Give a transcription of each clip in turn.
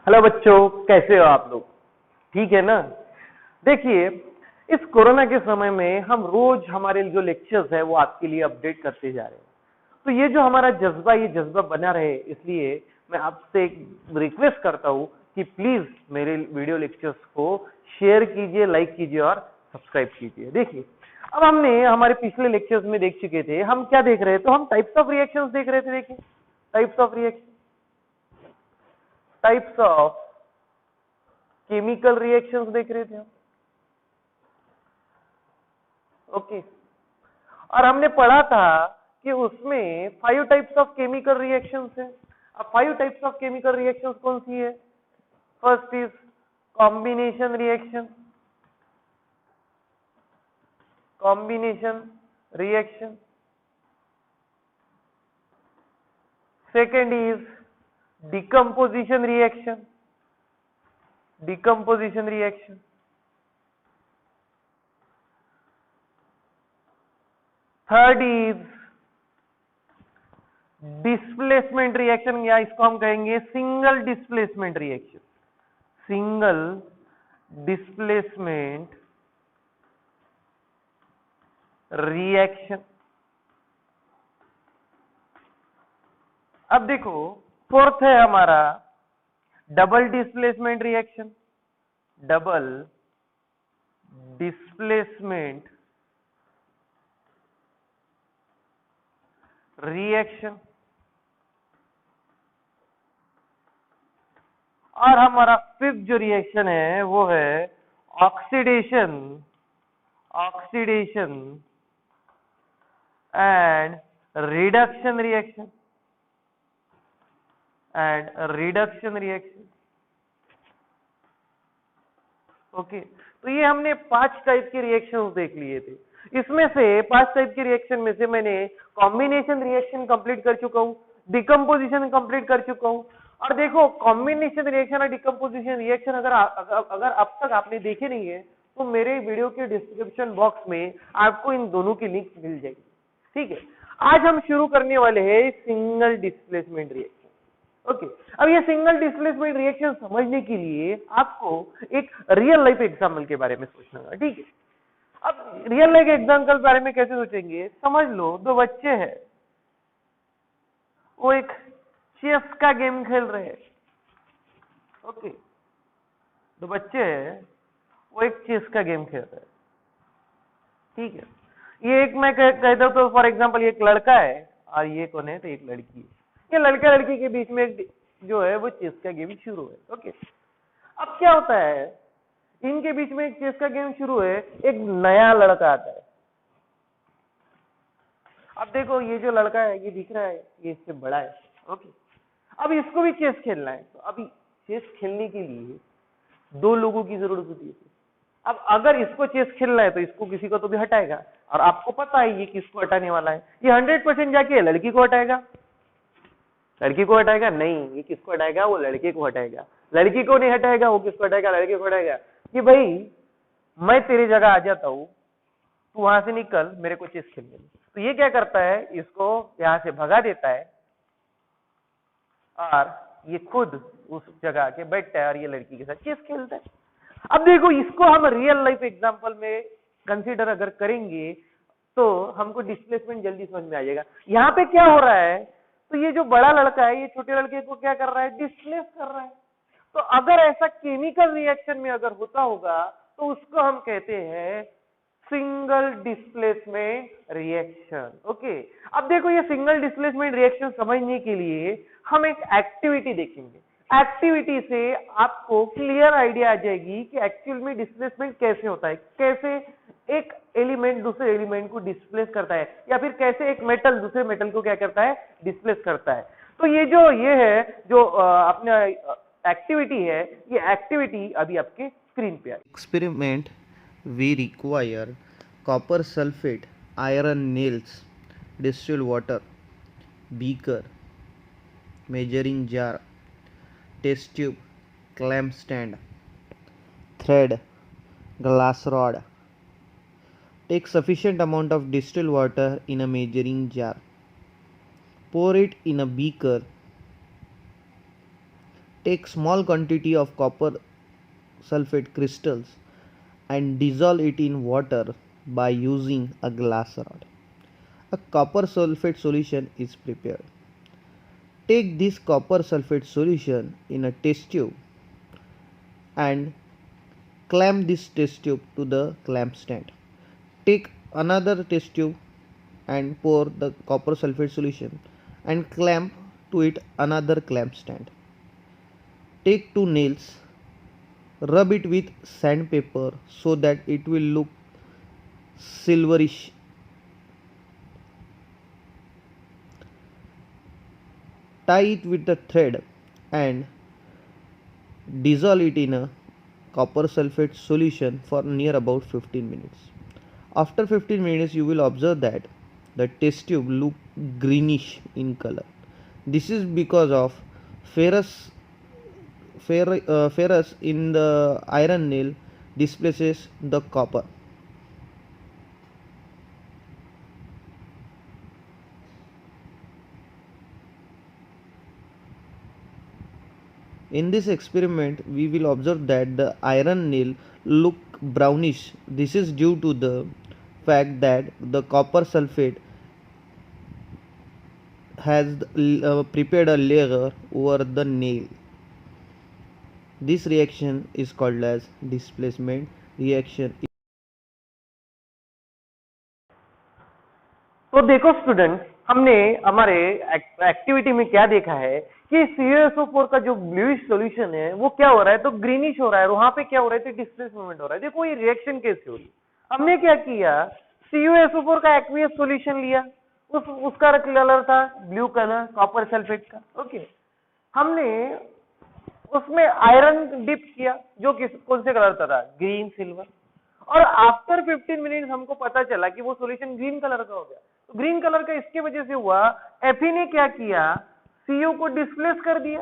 Hello बच्चों, कैसे हो आप लोग? ठीक है ना? देखिए, इस कोरोना के समय में हम रोज हमारे जो लेक्चर्स है वो आपके लिए अपडेट करते जा रहे हैं। तो ये जो हमारा जज्बा, ये जज्बा बना रहे, इसलिए मैं आपसे एक रिक्वेस्ट करता हूँ कि प्लीज मेरे वीडियो लेक्चर्स को शेयर कीजिए, लाइक कीजिए और सब्सक्राइब कीजिए। देखिए, अब हमने हमारे पिछले लेक्चर्स में देख चुके थे, हम क्या देख रहे थे? तो हम टाइप्स ऑफ रिएक्शंस देख रहे थे। देखिए, types of reaction, types of chemical reactions देख रहे थे हम। ओके, और हमने पढ़ा था कि उसमें 5 टाइप्स ऑफ केमिकल रिएक्शंस है। अब 5 टाइप्स ऑफ केमिकल रिएक्शंस कौन सी है? First is combination reaction, combination reaction. Second is decomposition reaction, decomposition reaction. Third is displacement reaction, या इसको हम कहेंगे single displacement reaction, single displacement reaction. अब देखो, फोर्थ है हमारा double displacement reaction, double displacement reaction. और हमारा फिफ्थ जो रिएक्शन है वो है oxidation, oxidation and reduction reaction, and reduction reaction. Okay, तो ये हमने 5 टाइप के रिएक्शंस देख लिए थे। इसमें से 5 टाइप के रिएक्शन में से मैंने कॉम्बिनेशन रिएक्शन कंप्लीट कर चुका हूं, डिकम्पोजिशन कंप्लीट कर चुका हूं। और देखो, कॉम्बिनेशन रिएक्शन और डिकम्पोजिशन रिएक्शन अगर अब तक आपने देखे नहीं है तो मेरे वीडियो के डिस्क्रिप्शन बॉक्स में आपको इन दोनों की लिंक मिल जाएगी। ठीक है, आज हम शुरू करने वाले हैं सिंगल डिस्प्लेसमेंट रिएक्शन। ओके, अब ये सिंगल डिस्प्लेसमेंट रिएक्शन समझने के लिए आपको एक रियल लाइफ एग्जाम्पल के बारे में सोचना होगा। ठीक है, अब रियल लाइफ एग्जाम्पल के बारे में कैसे सोचेंगे? समझ लो, 2 बच्चे हैं, वो एक चेस का गेम खेल रहे हैं। ओके, 2 बच्चे हैं, वो एक चेस का गेम खेल रहे हैं। ठीक है, ये एक मैं कहता हूं तो फॉर एग्जाम्पल ये एक लड़का है और ये कौन है? तो एक लड़की है। ये लड़का लड़की के बीच में एक जो है वो चेस का गेम शुरू है। ओके, अब क्या होता है, इनके बीच में एक चेस का गेम शुरू है, एक नया लड़का आता है। अब देखो, ये जो लड़का है ये दिख रहा है, ये इससे बड़ा है। ओके, अब इसको भी चेस खेलना है, तो अभी चेस खेलने के लिए 2 लोगों की जरूरत होती है। अब अगर इसको चेस खेलना है तो इसको किसी को तो भी हटाएगा, और आपको पता है ये किसको हटाने वाला है। ये 100% जाके लड़की को हटाएगा। लड़की को हटाएगा नहीं, ये किसको हटाएगा? वो लड़के को हटाएगा। लड़की को नहीं हटाएगा, वो किसको हटाएगा? लड़के को हटाएगा। कि भाई, मैं तेरी जगह आ जाता हूं, तू वहां से निकल, मेरे को चेस खेलने दे। तो ये क्या करता है, इसको यहां से भगा देता है और ये खुद उस जगह आके बैठता है और ये लड़की के साथ चेस खेलता है। अब देखो, इसको हम रियल लाइफ एग्जांपल में कंसीडर अगर करेंगे तो हमको डिस्प्लेसमेंट जल्दी समझ में आ जाएगा। यहाँ पे क्या हो रहा है, तो ये जो बड़ा लड़का है ये छोटे लड़के को क्या कर रहा है? डिस्प्लेस कर रहा है। तो अगर ऐसा केमिकल रिएक्शन में अगर होता होगा तो उसको हम कहते हैं सिंगल डिस्प्लेसमेंट रिएक्शन। ओके, अब देखो, ये सिंगल डिस्प्लेसमेंट रिएक्शन समझने के लिए हम एक एक्टिविटी देखेंगे। एक्टिविटी से आपको क्लियर आइडिया आ जाएगी कि एक्चुअल में डिस्प्लेसमेंट कैसे होता है, कैसे एक एलिमेंट दूसरे एलिमेंट को डिस्प्लेस करता है, या फिर कैसे एक मेटल दूसरे मेटल को क्या करता है? डिस्प्लेस करता है। तो ये है जो अपना एक्टिविटी है, ये एक्टिविटी अभी आपके स्क्रीन पे आई। Experiment we require copper sulfate, iron nails, distilled water, beaker, measuring jar, test tube, clamp stand, thread, glass rod. Take sufficient amount of distilled water in a measuring jar. Pour it in a beaker. take small quantity of copper sulfate crystals and dissolve it in water by using a glass rod. A copper sulfate solution is prepared. Take this copper sulfate solution in a test tube and clamp this test tube to the clamp stand. Take another test tube and pour the copper sulfate solution and clamp to it another clamp stand. Take two nails, rub it with sandpaper so that it will look silverish. Tie it with a thread and dissolve it in a copper sulfate solution for near about 15 minutes. After 15 minutes you will observe that the test tube look greenish in color. This is because of ferrous in the iron nail displaces the copper. In this experiment, we will observe that the iron nail look brownish. This is due to the fact that the copper sulfate has prepared a layer over the nail. This reaction is called as displacement reaction. तो देखो student, हमने हमारे activity में क्या देखा है कि CuSO4 का जो ब्लूइश सॉल्यूशन है वो क्या हो रहा है, तो ग्रीनिश हो रहा है, और वहां पे क्या हो रहा है, तो डिस्प्लेसमेंट हो रहा है। देखो ये रिएक्शन कैसे हो रही है। हमने क्या किया, CuSO4 का एक्वियस सॉल्यूशन लिया, उसका कलर था ब्लू कलर कॉपर सल्फेट का। ओके, हमने उसमें आयरन डिप किया जो कौन से कलर का था, ग्रीन सिल्वर, और आफ्टर 15 मिनट हमको पता चला कि वो सॉल्यूशन ग्रीन कलर का हो गया। तो ग्रीन कलर का इसके वजह से हुआ, Fe ने क्या किया, Cu को डिस्प्लेस कर दिया।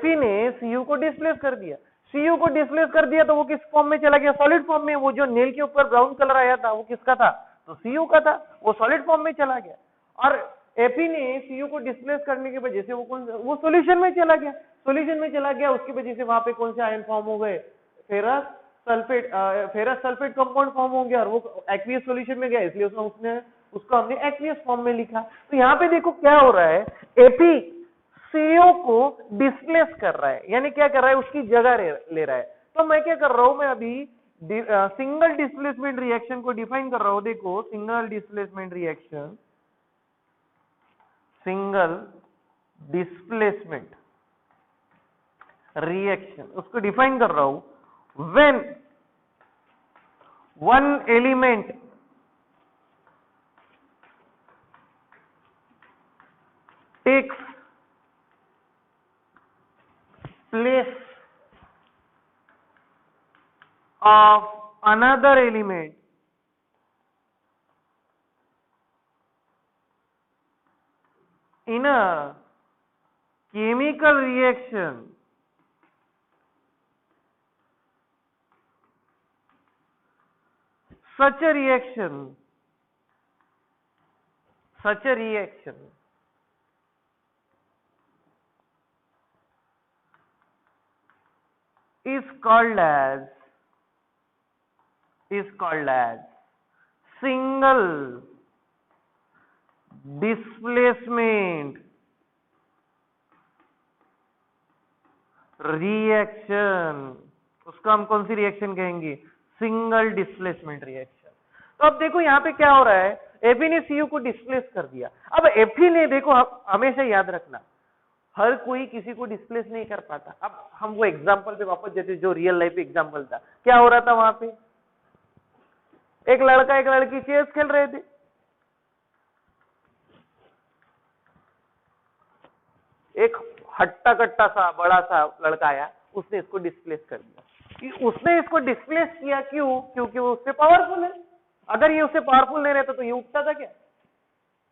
Fe ने Cu को डिस्प्लेस कर दिया। Cu को डिस्प्लेस कर दिया तो वो किस फॉर्म में चला गया, सॉलिड फॉर्म में। वो जो नेल के ऊपर ब्राउन कलर आया था वो किसका था, तो Cu का था, वो सॉलिड फॉर्म में चला गया। और Fe ने Cu को डिस्प्लेस करने की वजह से वो सॉल्यूशन में चला गया। सॉल्यूशन में चला गया, उसकी वजह से वहां पे कौन से आयन फॉर्म हो गए, फेरस सल्फेट कंपाउंड फॉर्म हो गया, और वो एक्वियस सॉल्यूशन में गया, इसलिए उसको हमने एक्वियस फॉर्म में लिखा। तो यहाँ पे देखो क्या हो रहा है, Fe CO को डिस्प्लेस कर रहा है, यानी क्या कर रहा है, उसकी जगह ले रहा है। तो मैं क्या कर रहा हूं, मैं अभी सिंगल डिस्प्लेसमेंट रिएक्शन को डिफाइन कर रहा हूं। देखो सिंगल डिस्प्लेसमेंट रिएक्शन उसको डिफाइन कर रहा हूं। when one element takes place of another element in a chemical reaction, such a reaction is called as single displacement reaction. उसका हम कौन सी रिएक्शन कहेंगे, सिंगल डिस्प्लेसमेंट रिएक्शन। तो अब देखो यहाँ पे क्या हो रहा है, Fe ने Cu को डिस्प्लेस कर दिया। अब Fe ने, देखो हमेशा याद रखना, हर कोई किसी को डिस्प्लेस नहीं कर पाता। अब हम वो एग्जांपल पे वापस जाते जो रियल लाइफ एग्जांपल था। क्या हो रहा था वहां पे, एक लड़का एक लड़की चेस खेल रहे थे, एक हट्टा कट्टा सा बड़ा सा लड़का आया, उसने इसको डिस्प्लेस कर दिया। उसने इसको डिस्प्लेस किया क्यों, क्योंकि वो उससे पावरफुल है। अगर ये उससे पावरफुल नहीं रहता तो ये उठता था क्या,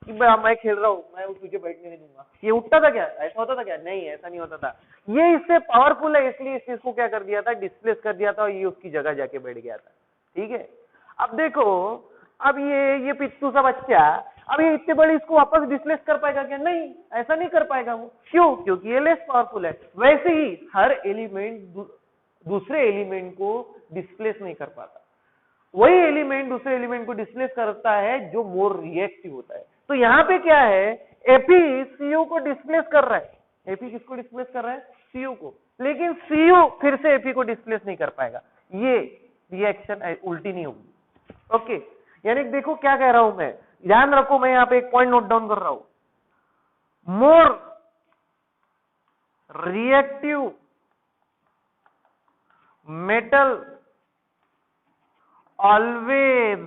कि मैं खेल रहा हूं, मैं तुझे बैठने नहीं दूंगा, ये उठता था क्या, ऐसा होता था क्या, नहीं ऐसा नहीं होता था। ये इससे पावरफुल है, इसलिए इस चीज को क्या कर दिया था, डिस्प्लेस कर दिया था, और ये उसकी जगह जाके बैठ गया था। ठीक है, अब देखो, अब ये पिट्टू सा बच्चा अब ये इतने बड़े इसको वापस डिस्प्लेस कर पाएगा क्या? नहीं, ऐसा नहीं कर पाएगा वो। क्यों? क्योंकि ये लेस पावरफुल है। वैसे ही हर एलिमेंट दूसरे एलिमेंट को डिस्प्लेस नहीं कर पाता, वही एलिमेंट दूसरे एलिमेंट को डिस्प्लेस करता है जो मोर रिएक्टिव होता है। तो यहाँ पे क्या है, एपी सीयू को डिस्प्लेस कर रहा है। एपी किसको डिस्प्लेस कर रहा है? सीयू को। लेकिन सीयू फिर से एपी को डिस्प्लेस नहीं कर पाएगा, ये रिएक्शन उल्टी नहीं होगी। ओके, यानी देखो क्या कह रहा हूं मैं, ध्यान रखो, मैं यहाँ पे एक पॉइंट नोट डाउन कर रहा हूं। More reactive metal always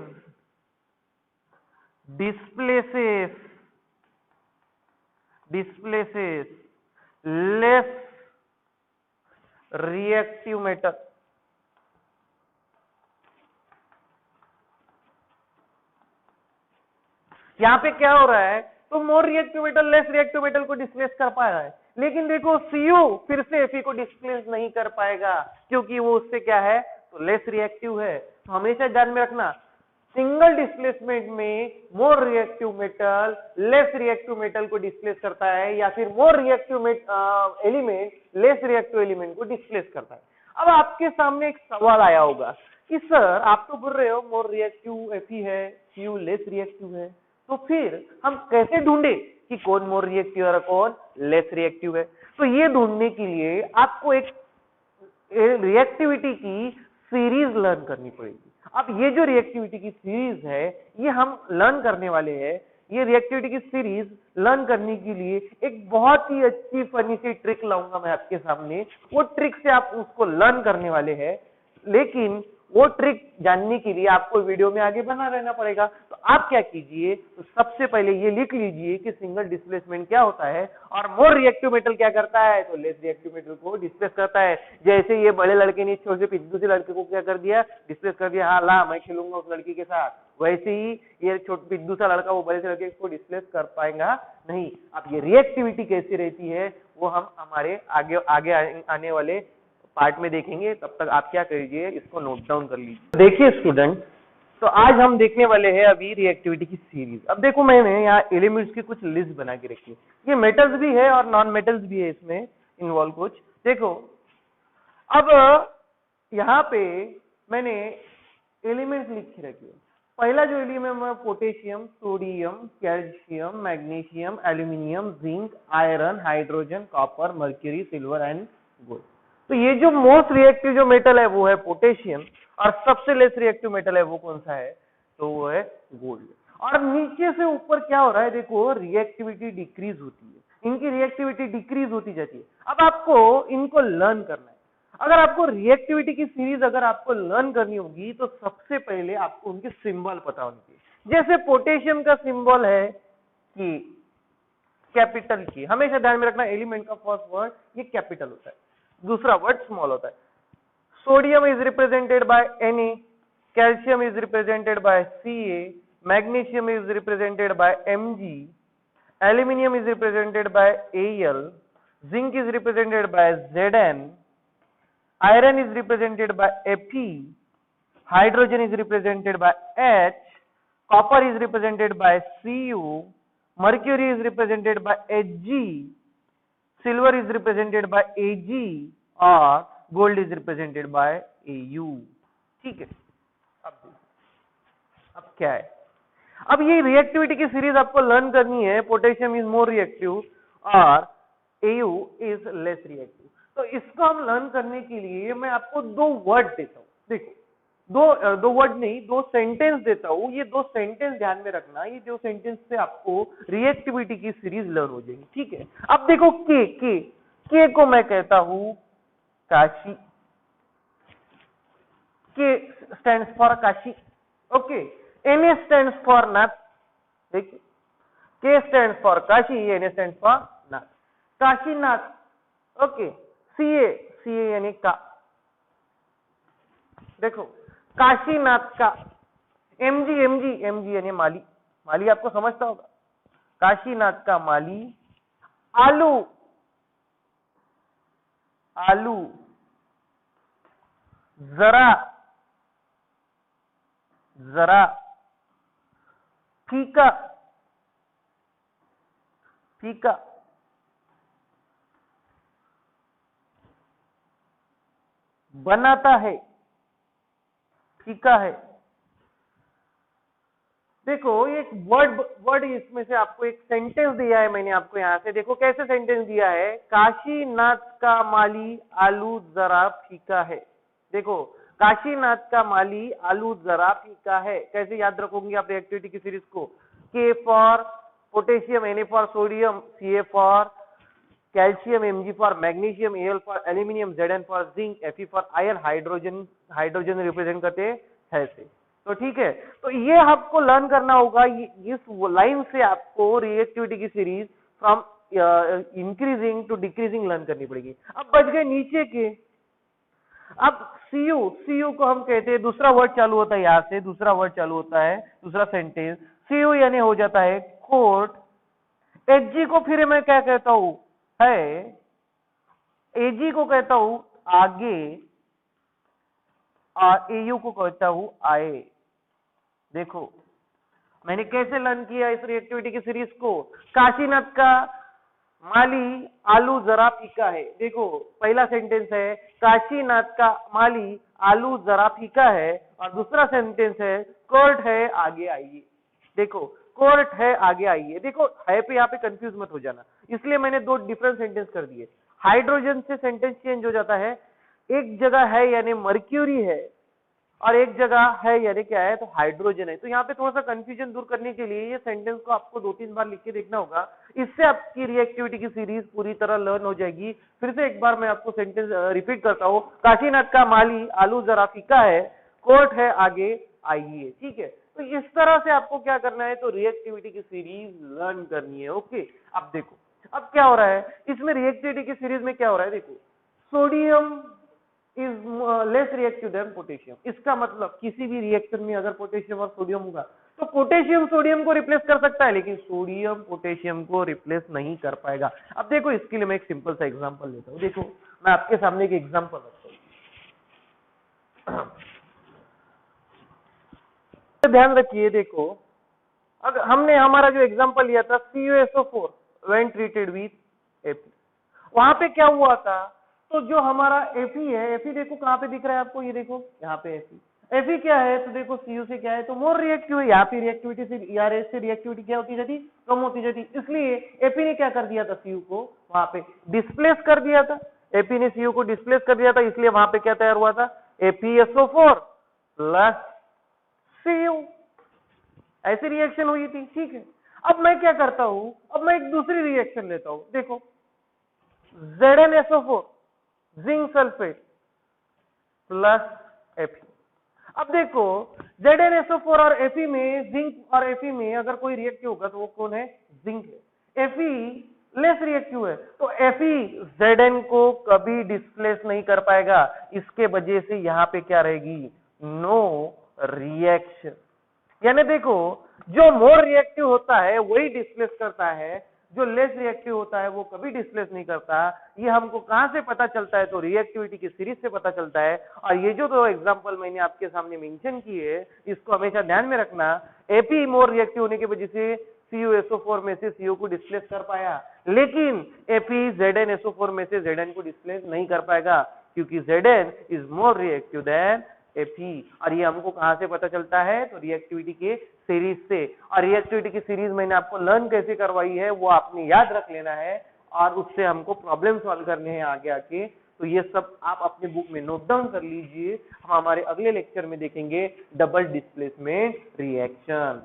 displaces less reactive metal. यहां पे क्या हो रहा है, तो more reactive metal less reactive metal को डिस्प्लेस कर पा रहा है, लेकिन देखो सीयू फिर से एफी को डिस्प्लेस नहीं कर पाएगा, क्योंकि वो उससे क्या है, तो लेस रिएक्टिव है। तो हमेशा ध्यान में रखना, सिंगल डिस्प्लेसमेंट में more reactive metal less reactive metal को डिस्प्लेस करता है, या फिर more reactive element less reactive element को डिस्प्लेस करता है। अब आपके सामने एक सवाल आया होगा कि सर आप तो बोल रहे हो मोर रिएक्टिव एफी है, सीयू लेस रिएक्टिव है, तो फिर हम कैसे ढूंढे कि कौन मोर रिएक्टिव और कौन लेस रिएक्टिव है? तो ये ढूंढने के लिए आपको एक रिएक्टिविटी की सीरीज लर्न करनी पड़ेगी। अब ये जो रिएक्टिविटी की सीरीज है, ये हम लर्न करने वाले हैं। ये रिएक्टिविटी की सीरीज लर्न करने के लिए एक बहुत ही अच्छी फनी सी ट्रिक लाऊंगा मैं आपके सामने। वो ट्रिक से आप उसको लर्न करने वाले हैं, लेकिन वो ट्रिक जानने के लिए आपको वीडियो में आगे बना रहना पड़ेगा। तो आप क्या कीजिए, तो सबसे पहले ये लिख लीजिए कि सिंगल डिस्प्लेसमेंट क्या होता है और मोर रिएक्टिव मेटल क्या करता है, तो लेस रिएक्टिव मेटल को डिस्प्लेस करता है। जैसे ये बड़े लड़के ने छोटे से दूसरे लड़के को क्या कर दिया, डिस्प्लेस कर दिया, हाँ ला मैं खेलूंगा उस लड़की के साथ, वैसे ही ये दूसरा लड़का वो बड़े से लड़के को डिस्प्लेस कर पाएगा नहीं। अब ये रिएक्टिविटी कैसी रहती है वो हम हमारे आगे आने वाले पार्ट में देखेंगे। तब तक आप क्या करिए, इसको नोट डाउन कर लीजिए। देखिए स्टूडेंट, तो आज हम देखने वाले हैं अभी रिएक्टिविटी की सीरीज। अब देखो मैंने यहाँ एलिमेंट्स की कुछ लिस्ट बना के रखी है, ये मेटल्स भी है और नॉन मेटल्स भी है इसमें इन्वॉल्व कुछ। देखो अब यहाँ पे मैंने एलिमेंट्स लिख के रखी है। पहला जो एलिमेंट है potassium, sodium, calcium, magnesium, aluminium, zinc, iron, hydrogen, copper, mercury, silver and gold. तो ये जो मोस्ट रिएक्टिव जो मेटल है वो है पोटेशियम, और सबसे लेस रिएक्टिव मेटल है वो कौन सा है, तो वो है गोल्ड। और नीचे से ऊपर क्या हो रहा है, देखो रिएक्टिविटी डिक्रीज होती है, इनकी रिएक्टिविटी डिक्रीज होती जाती है। अब आपको इनको लर्न करना है। अगर आपको रिएक्टिविटी की सीरीज अगर आपको लर्न करनी होगी तो सबसे पहले आपको उनके सिंबल पता होने चाहिए। जैसे पोटेशियम का सिंबल है कि कैपिटल की, हमेशा ध्यान में रखना एलिमेंट का फर्स्ट वर्ड ये कैपिटल होता है, दूसरा वर्ड स्मॉल होता है। Sodium is represented by Na, calcium is represented by Ca, magnesium is represented by Mg, aluminium is represented by Al, zinc is represented by Zn, iron is represented by Fe, hydrogen is represented by H, copper is represented by Cu, mercury is represented by Hg, silver is represented by Ag और gold is represented by Au। ठीक है, अब क्या है, अब ये reactivity की series आपको लर्न करनी है। पोटेशियम इज मोर रिएक्टिव और Au इज लेस रिएक्टिव। तो इसको हम लर्न करने के लिए मैं आपको दो वर्ड देता हूं। देखो दो वर्ड नहीं, दो सेंटेंस देता हूं। ये दो सेंटेंस ध्यान में रखना, ये दो सेंटेंस से आपको रिएक्टिविटी की सीरीज लर्न हो जाएगी। ठीक है, अब देखो के को मैं कहता हूं Kashi, K stands for Kashi. Okay, Na stands for Nath. देखिए, K stands for Kashi, Na stands for Nath, Kashinath. Okay, Ca यानी का, देखो काशीनाथ का। Mg यानी माली, माली आपको समझता होगा, काशीनाथ का माली। आलू जरा फीका फीका, बनाता है, फीका है। देखो एक वर्ड इसमें से आपको एक सेंटेंस दिया है मैंने आपको यहां से, देखो कैसे सेंटेंस दिया है, काशीनाथ का माली आलू जरा फीका है। देखो काशीनाथ का माली आलू जरा फीका है, कैसे याद रखोगे आप रिएक्टिविटी की सीरीज को, के for potassium, Na for sodium, Ca for calcium, Mg for magnesium, Al for aluminium, Zn for zinc, Fe for iron, hydrogen represent करते हैं से। तो ठीक है, तो ये आपको लर्न करना होगा, इस लाइन से आपको रिएक्टिविटी की series from increasing to decreasing learn करनी पड़ेगी। अब बच गए नीचे के, अब Cu को हम कहते हैं, दूसरा वर्ड चालू होता है यहां से, दूसरा वर्ड चालू होता है, दूसरा सेंटेंस Cu यानी हो जाता है कोट। Hg को फिर मैं क्या कहता हूं है, Ag को कहता हूं आगे, और Au को कहता हूं आए। देखो मैंने कैसे लर्न किया इस रिएक्टिविटी की सीरीज को, काशीनाथ का माली आलू जरा फीका है। देखो पहला सेंटेंस है काशीनाथ का माली आलू जरा फीका है, और दूसरा सेंटेंस है कोर्ट है आगे आइए। देखो कोर्ट है आगे आइए, देखो है पे यहाँ पे कंफ्यूज मत हो जाना, इसलिए मैंने दो डिफरेंट सेंटेंस कर दिए। हाइड्रोजन से सेंटेंस चेंज हो जाता है, एक जगह है यानी मर्क्यूरी है, और एक जगह है यानी क्या है, तो हाइड्रोजन है। तो यहाँ पे थोड़ा सा कंफ्यूजन दूर करने के लिए ये सेंटेंस को आपको 2-3 बार लिख के देखना होगा, इससे आपकी रिएक्टिविटी की सीरीज पूरी तरह लर्न हो जाएगी। फिर से एक बार मैं आपको सेंटेंस रिपीट करता हूँ, काशीनाथ का माली आलू जरा फीका है, कोर्ट है आगे आइए। ठीक है, तो इस तरह से आपको क्या करना है, तो रिएक्टिविटी की सीरीज लर्न करनी है। ओके, अब देखो अब क्या हो रहा है इसमें रिएक्टिविटी की सीरीज में, क्या हो रहा है, देखो sodium is less reactive than potassium. इसका मतलब किसी भी रिएक्शन में अगर पोटेशियम और सोडियम होगा तो पोटेशियम सोडियम को रिप्लेस कर सकता है, लेकिन सोडियम पोटेशियम को रिप्लेस नहीं कर पाएगा। अब देखो इसके लिए मैं एक सिंपल सा एग्जांपल लेता हूं। देखो मैं आपके सामने एक एग्जांपल रखता हूं, ध्यान रखिए। देखो अगर हमने हमारा जो एग्जांपल लिया था CuSO4 when treated with Fe, वहां पे क्या हुआ था, तो जो हमारा Fe है, Fe देखो कहां पे दिख रहा है आपको, ये देखो यहाँ पे Fe क्या है, तो देखो Cu से क्या है, तो मोर रिएक्टिव है। यहाँ पे रिएक्टिविटी से ERH से रिएक्टिविटी क्या होती जाती, कम होती जाती, इसलिए Fe ने क्या कर दिया था, Cu को वहां पे डिस्प्लेस कर दिया था। Fe ने Cu को डिस्प्लेस कर दिया था, इसलिए वहां पे क्या तैयार हुआ था, FeSO4 प्लस Cu, ऐसी रिएक्शन हुई थी। ठीक है, अब मैं क्या करता हूं, अब मैं एक दूसरी रिएक्शन लेता हूं। देखो ZnSO4 zinc sulphate plus Fe। अब देखो ZnSO4 और Fe में, जिंक और Fe में अगर कोई रिएक्टिव होगा तो वो कौन है, जिंक है। Fe लेस रिएक्टिव है, तो Fe Zn को कभी डिस्प्लेस नहीं कर पाएगा, इसके वजह से यहां पे क्या रहेगी, नो रिएक्शन। यानी देखो जो मोर रिएक्टिव होता है वही डिस्प्लेस करता है, जो लेस रिएक्टिव होता है वो कभी डिस्प्लेस नहीं करता। ये हमको कहां से पता चलता है, तो रिएक्टिविटी की सीरीज से पता चलता है। और ये जो दो एग्जांपल मैंने आपके सामने मेंशन किए, इसको हमेशा ध्यान में रखना। Fe मोर रिएक्टिव होने की वजह से CuSO4 में से Cu को डिस्प्लेस कर पाया, लेकिन Fe ZnSO4 में से Zn को डिस्प्लेस नहीं कर पाएगा, क्योंकि Zn is more reactive than Fe। और ये हमको कहां से पता चलता है, तो रिएक्टिविटी के सीरीज से। और रिएक्टिविटी की सीरीज मैंने आपको लर्न कैसे करवाई है वो आपने याद रख लेना है, और उससे हमको प्रॉब्लम सॉल्व करने हैं आगे आके। तो ये सब आप अपने बुक में नोट डाउन कर लीजिए। हम हमारे अगले लेक्चर में देखेंगे डबल डिस्प्लेसमेंट रिएक्शन।